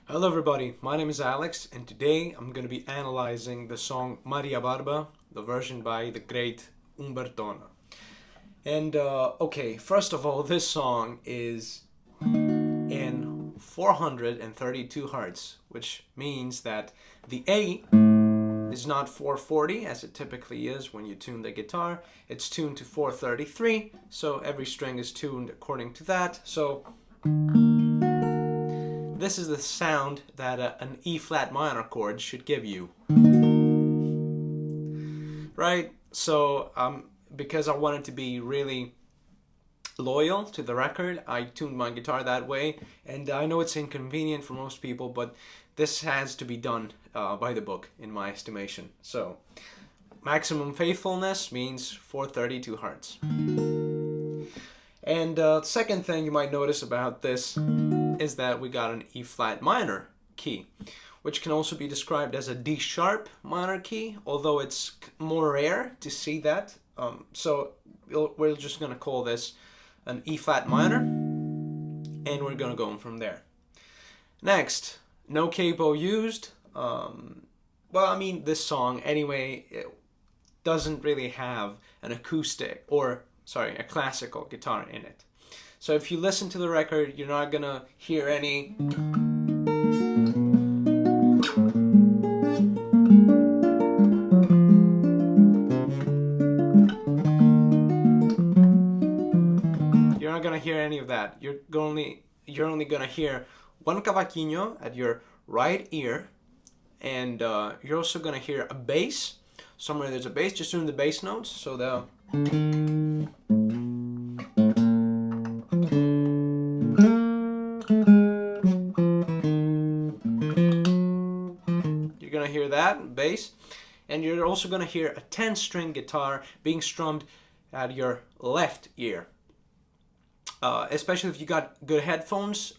Hello everybody, my name is Alex and today I'm going to be analyzing the song Maria Barba, the version by the great Humbertona. And okay, first of all, this song is in 432 hertz, which means that the A is not 440 as it typically is when you tune the guitar. It's tuned to 433, so every string is tuned according to that. So this is the sound that an E flat minor chord should give you, right? So because I wanted to be really loyal to the record, I tuned my guitar that way, and I know it's inconvenient for most people, but this has to be done by the book in my estimation. So maximum faithfulness means 432 hertz. And second thing you might notice about this is that we got an E flat minor key, which can also be described as a D sharp minor key, although it's more rare to see that. So we're just going to call this an E flat minor, and we're going to go on from there. Next, no capo used. Well, I mean, this song anyway, it doesn't really have an acoustic or a classical guitar in it. So if you listen to the record, you're not gonna hear any of that. You're only gonna hear one Cavaquinho at your right ear, and you're also gonna hear a bass. Somewhere there's a bass, just doing the bass notes. So the you're gonna hear that bass, and you're also gonna hear a 10-string guitar being strummed at your left ear. Especially if you got good headphones,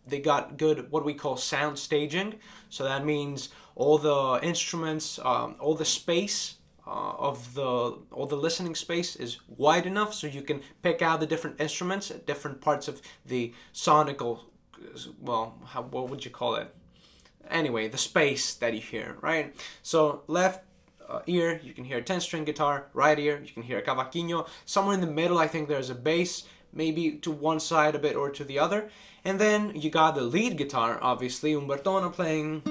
they got good what we call sound staging. So that means all the instruments, all the space all the listening space is wide enough so you can pick out the different instruments at different parts of the sonical, well, what would you call it? Anyway, the space that you hear, right? So left ear, you can hear a 10-string guitar. Right ear, you can hear a Cavaquinho. Somewhere in the middle, I think there's a bass, maybe to one side a bit or to the other. And then you got the lead guitar, obviously, Humbertona playing.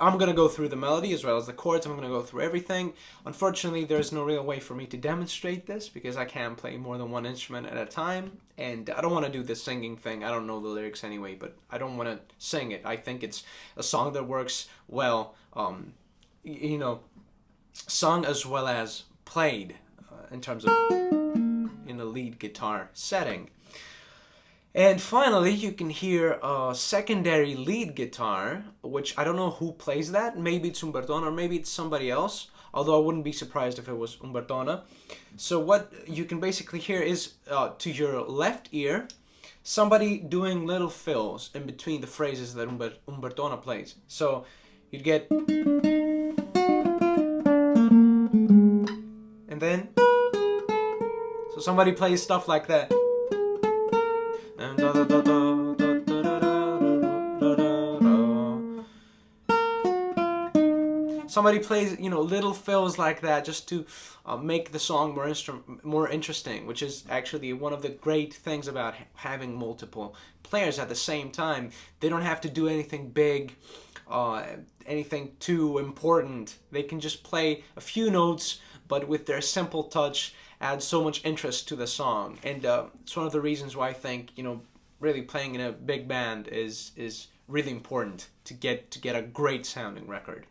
I'm going to go through the melody as well as the chords. I'm going to go through everything. Unfortunately, there's no real way for me to demonstrate this because I can't play more than one instrument at a time. And I don't want to do the singing thing. I don't know the lyrics anyway, but I don't want to sing it. I think it's a song that works well, sung as well as played in terms of in a lead guitar setting. And finally, you can hear a secondary lead guitar, which I don't know who plays that. Maybe it's Humbertona or maybe it's somebody else, although I wouldn't be surprised if it was Humbertona. So what you can basically hear is, to your left ear, somebody doing little fills in between the phrases that Humbertona plays. So you'd get... and then... so somebody plays stuff like that. Somebody plays, little fills like that just to make the song more interesting, which is actually one of the great things about having multiple players at the same time. They don't have to do anything big, anything too important. They can just play a few notes, but with their simple touch, add so much interest to the song. And it's one of the reasons why I think, really playing in a big band is really important to get a great sounding record.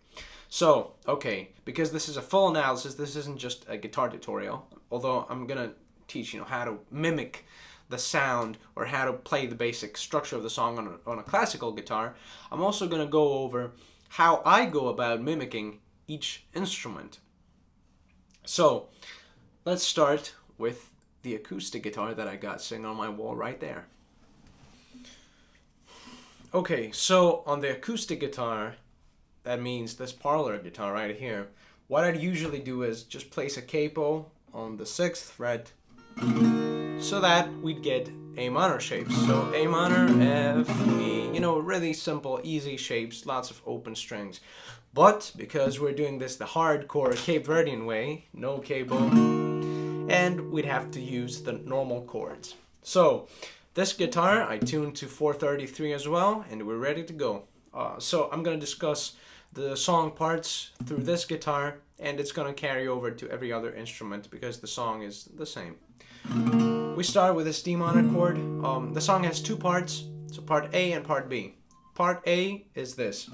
So, okay, because this is a full analysis, this isn't just a guitar tutorial, although I'm gonna teach how to mimic the sound or how to play the basic structure of the song on a classical guitar. I'm also gonna go over how I go about mimicking each instrument. So, let's start with the acoustic guitar that I got sitting on my wall right there. Okay, so on the acoustic guitar, that means this parlor guitar right here, what I'd usually do is just place a capo on the 6th fret so that we'd get A minor shapes. So A minor, F, E, you know, really simple, easy shapes, lots of open strings. But because we're doing this the hardcore Cape Verdean way, no capo, and we'd have to use the normal chords. So this guitar I tuned to 433 as well, and we're ready to go. So I'm going to discuss the song parts through this guitar, and it's going to carry over to every other instrument because the song is the same. We start with this D minor chord. The song has two parts, so part A and part B. Part A is this.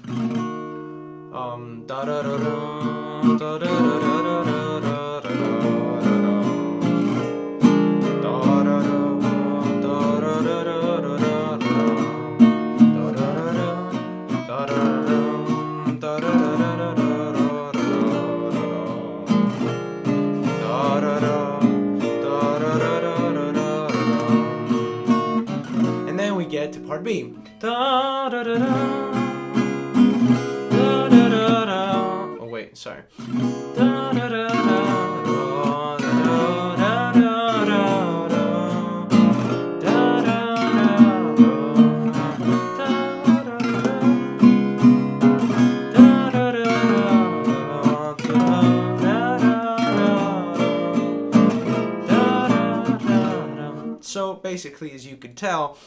And then we get to part B. Oh wait, sorry. So basically, as you could tell,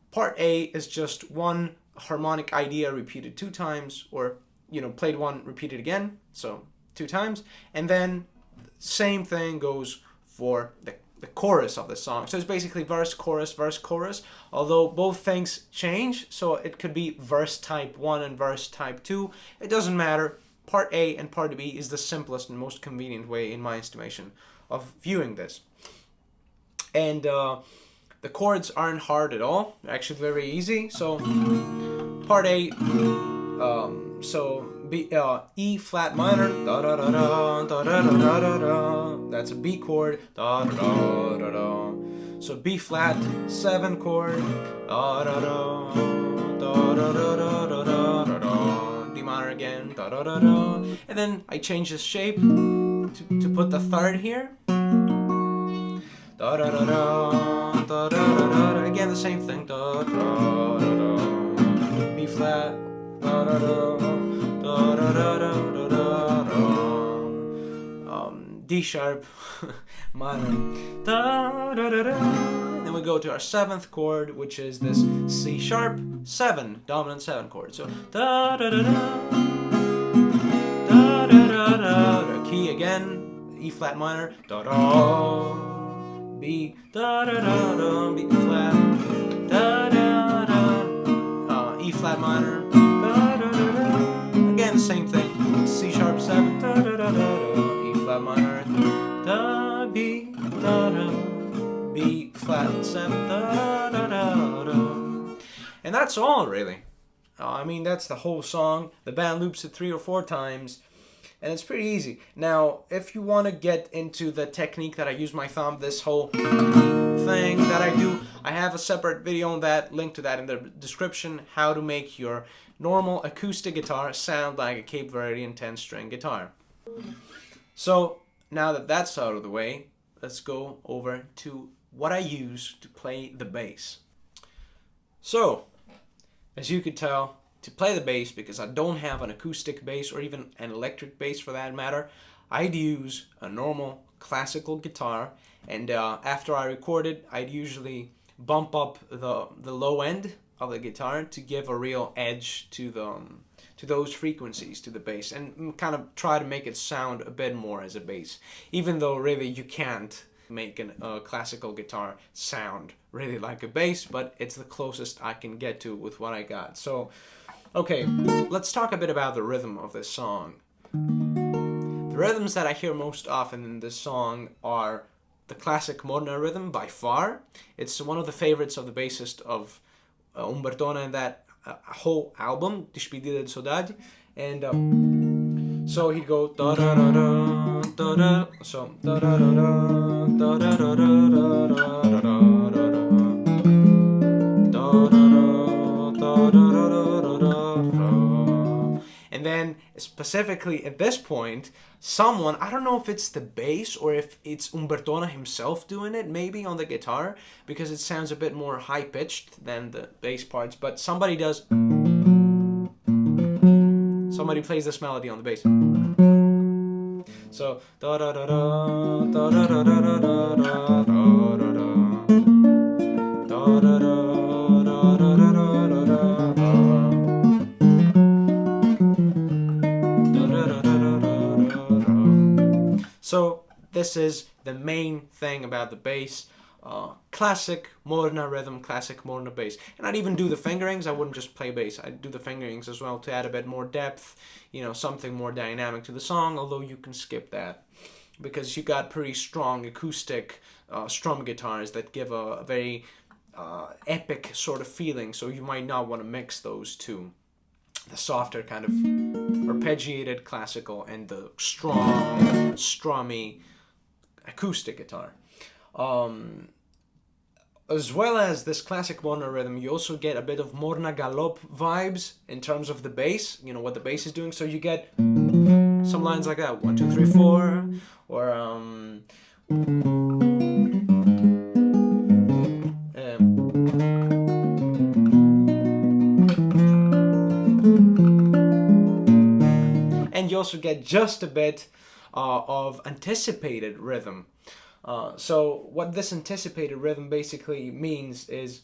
part A is just one harmonic idea repeated 2 times, or, you know, played one, repeated again, so 2 times, and then same thing goes for the chorus of the song. So it's basically verse, chorus, although both things change, so it could be verse type 1 and verse type 2. It doesn't matter. Part A and part B is the simplest and most convenient way, in my estimation, of viewing this. And the chords aren't hard at all. They're actually very easy. So part A, so B, E flat minor, da da da da da da da da da. That's a B chord, da da da da. So B flat 7 chord, da da da da da da da da da da. D minor again, da da da da. And then I change the shape to put the 3rd here. Da da da da da da da da. Again, the same thing. Da da da da. B flat. Da da da da da da da da da. D sharp minor. Da da da da. Then we go to our 7th chord, which is this C sharp 7, dominant 7 chord. So da da da da da da da da. Key again. E flat minor. Da da. B, da da da da, B flat, da da da, E flat minor, da da da da. Again, the same thing. C sharp 7, da da da da, E flat minor, da B, da da, B flat 7, da da da da. And that's all, really. I mean, that's the whole song. The band loops it 3 or 4 times. And it's pretty easy. Now, if you want to get into the technique that I use my thumb, this whole thing that I do, I have a separate video on that, link to that in the description, how to make your normal acoustic guitar sound like a Cape Verdean 10-string guitar. So, now that that's out of the way, let's go over to what I use to play the bass. So, as you could tell, to play the bass, because I don't have an acoustic bass or even an electric bass for that matter, I'd use a normal classical guitar, and after I record it, I'd usually bump up the low end of the guitar to give a real edge to those frequencies, to the bass, and kind of try to make it sound a bit more as a bass, even though really you can't make a classical guitar sound really like a bass, but it's the closest I can get to with what I got. So okay, let's talk a bit about the rhythm of this song. The rhythms that I hear most often in this song are the classic Morna rhythm, by far. It's one of the favorites of the bassist of Humbertona in that whole album, Despedida de Saudade. And so he'd go da da da da da da. So da da da da da da da da da da da. And then specifically at this point, someone, I don't know if it's the bass or if it's Humbertona himself doing it, maybe on the guitar, because it sounds a bit more high-pitched than the bass parts, but somebody plays this melody on the bass. So da da da da da da da da da da da da da da. So this is the main thing about the bass. Classic Morna rhythm, classic Morna bass. And I'd even do the fingerings. I wouldn't just play bass. I'd do the fingerings as well to add a bit more depth, something more dynamic to the song, although you can skip that because you got pretty strong acoustic strum guitars that give a very epic sort of feeling, so you might not want to mix those two. The softer kind of arpeggiated classical and the strong, strummy acoustic guitar. As well as this classic Morna rhythm, you also get a bit of Morna galop vibes in terms of the bass, what the bass is doing. So you get some lines like that, 1, 2, 3, 4, or and you also get just a bit of anticipated rhythm. So what this anticipated rhythm basically means is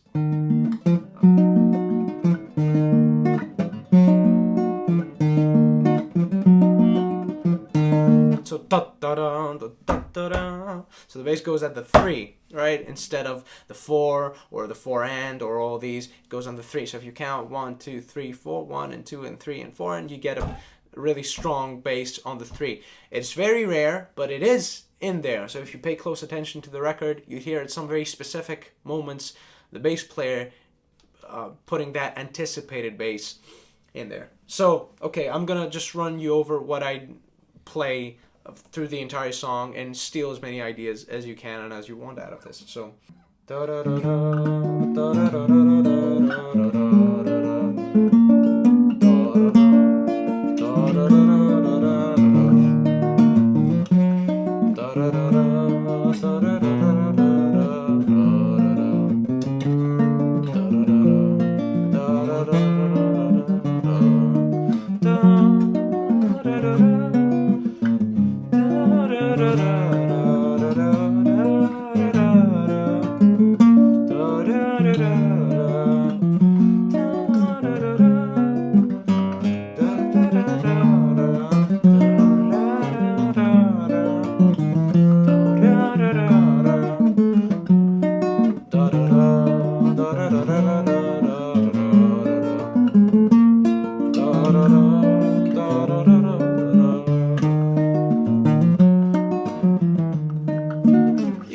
so da da da da da da. So the bass goes at the 3, right? Instead of the 4 or the 4 and or all these, it goes on the 3. So if you count 1, 2, 3, 4, 1 and 2 and 3 and 4, and you get a really strong bass on the 3. It's very rare, but it is in there. So if you pay close attention to the record, you hear at some very specific moments the bass player putting that anticipated bass in there. So, okay, I'm gonna just run you over what I play through the entire song and steal as many ideas as you can and as you want out of this. So da da da da da da da da da.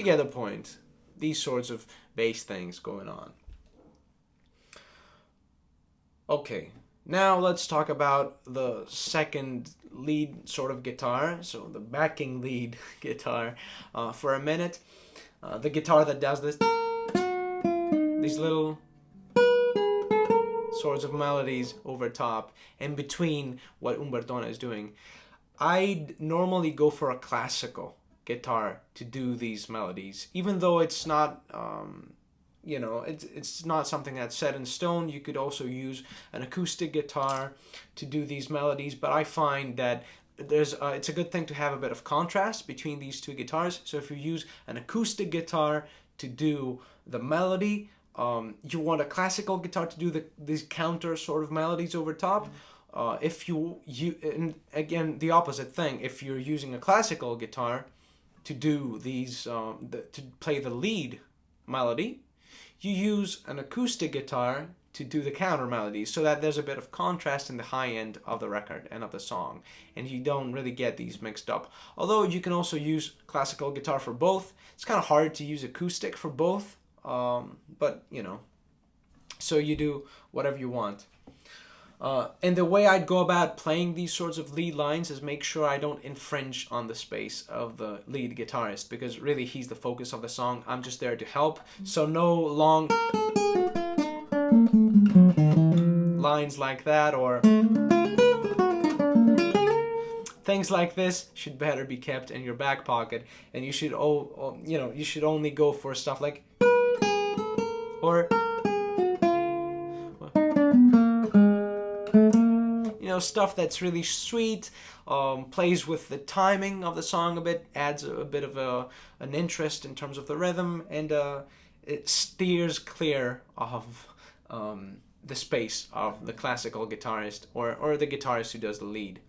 Get the point. These sorts of bass things going on. Okay, now let's talk about the second lead sort of guitar, so the backing lead guitar for a minute. The guitar that does these little sorts of melodies over top in between what Humbertona is doing. I'd normally go for a classical guitar to do these melodies, even though it's not it's not something that's set in stone. You could also use an acoustic guitar to do these melodies, but I find that it's a good thing to have a bit of contrast between these two guitars. So if you use an acoustic guitar to do the melody, you want a classical guitar to do these counter sort of melodies over top. If and again, the opposite thing, if you're using a classical guitar to do these, to play the lead melody, you use an acoustic guitar to do the counter melodies, so that there's a bit of contrast in the high end of the record and of the song, and you don't really get these mixed up. Although you can also use classical guitar for both. It's kind of hard to use acoustic for both, but so you do whatever you want. And the way I'd go about playing these sorts of lead lines is make sure I don't infringe on the space of the lead guitarist, because really he's the focus of the song. I'm just there to help. So no long lines like that, or things like this should better be kept in your back pocket, and you should you should only go for stuff like, or stuff that's really sweet, plays with the timing of the song a bit, adds a bit of an interest in terms of the rhythm, and it steers clear of the space of the classical guitarist or the guitarist who does the lead.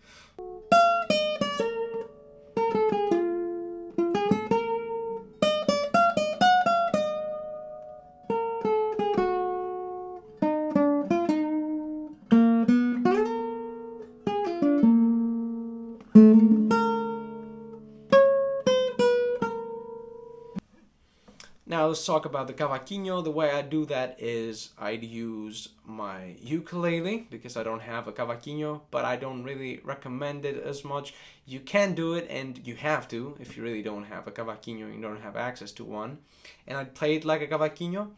Now let's talk about the Cavaquinho. The way I do that is I'd use my ukulele, because I don't have a Cavaquinho, but I don't really recommend it as much. You can do it, and you have to if you really don't have a Cavaquinho and you don't have access to one. And I'd play it like a Cavaquinho,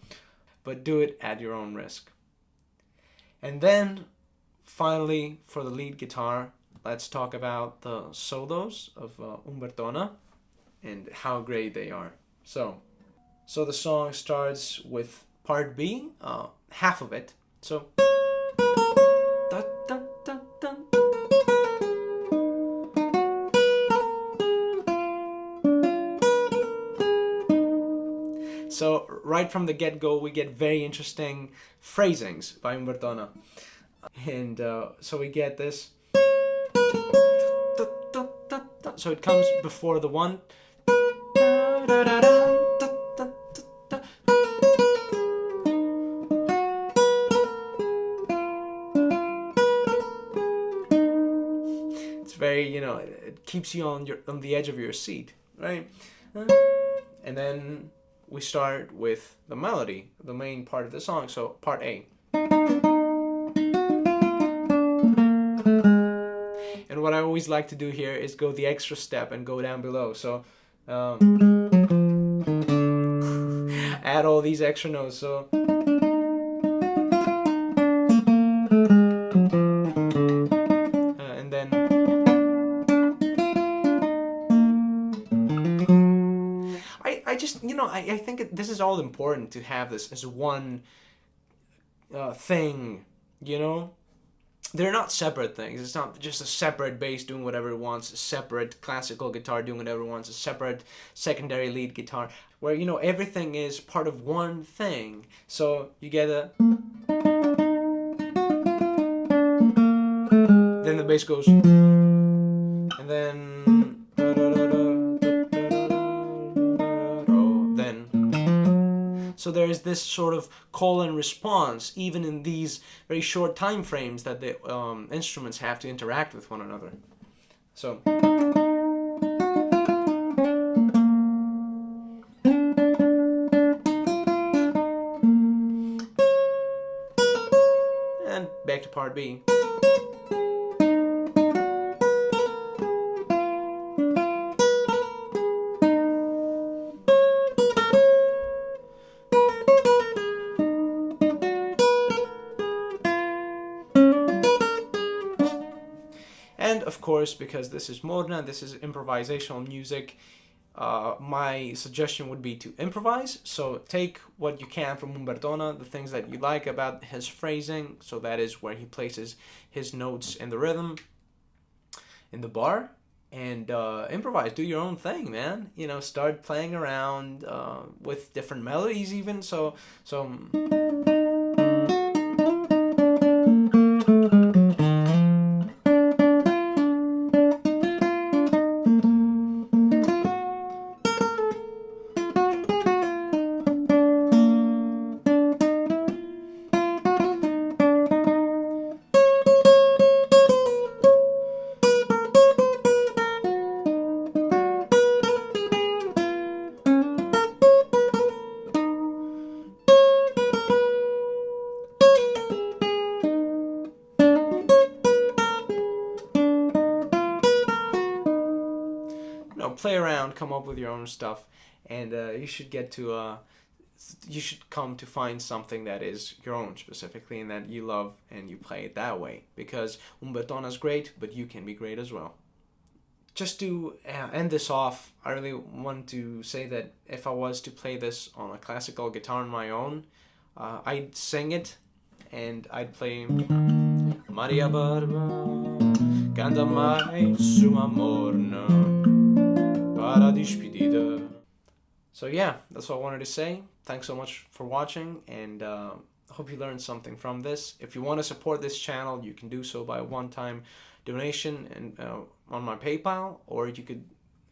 but do it at your own risk. And then finally, for the lead guitar, let's talk about the solos of Humbertona and how great they are. So the song starts with part B, half of it. So da, da, da, da. So right from the get-go, we get very interesting phrasings by Humbertona, and so we get this. So it comes before the one. Very, it keeps you on the edge of your seat, right? And then we start with the melody, the main part of the song. So part A. And what I always like to do here is go the extra step and go down below. So add all these extra notes. So and then I just, I think this is all important to have this as one thing, They're not separate things. It's not just a separate bass doing whatever it wants, a separate classical guitar doing whatever it wants, a separate secondary lead guitar, where, everything is part of one thing. So you get a... Then the bass goes... And then... So there is this sort of call and response, even in these very short time frames that the instruments have to interact with one another. So. And back to part B. And of course, because this is Morna, this is improvisational music, my suggestion would be to improvise. So take what you can from Humbertona, the things that you like about his phrasing, so that is where he places his notes in the rhythm, in the bar, and improvise. Do your own thing, man. Start playing around with different melodies even. So play around, come up with your own stuff, and you should come to find something that is your own specifically and that you love, and you play it that way, because Humbertona's great, but you can be great as well. just to end this off, I really want to say that if I was to play this on a classical guitar on my own, I'd sing it and I'd play Maria Barba, canta mais uma morna para despedida. So yeah, that's what I wanted to say. Thanks so much for watching, and I hope you learned something from this. If you want to support this channel, you can do so by a one-time donation and on my PayPal, or you could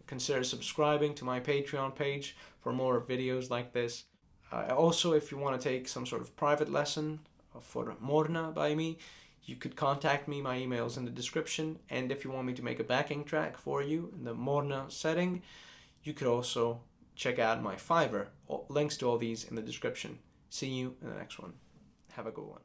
consider subscribing to my Patreon page for more videos like this. Also, if you want to take some sort of private lesson for Morna by me, you could contact me. My email is in the description. And if you want me to make a backing track for you in the Morna setting, you could also check out my Fiverr. Links to all these in the description. See you in the next one. Have a good one.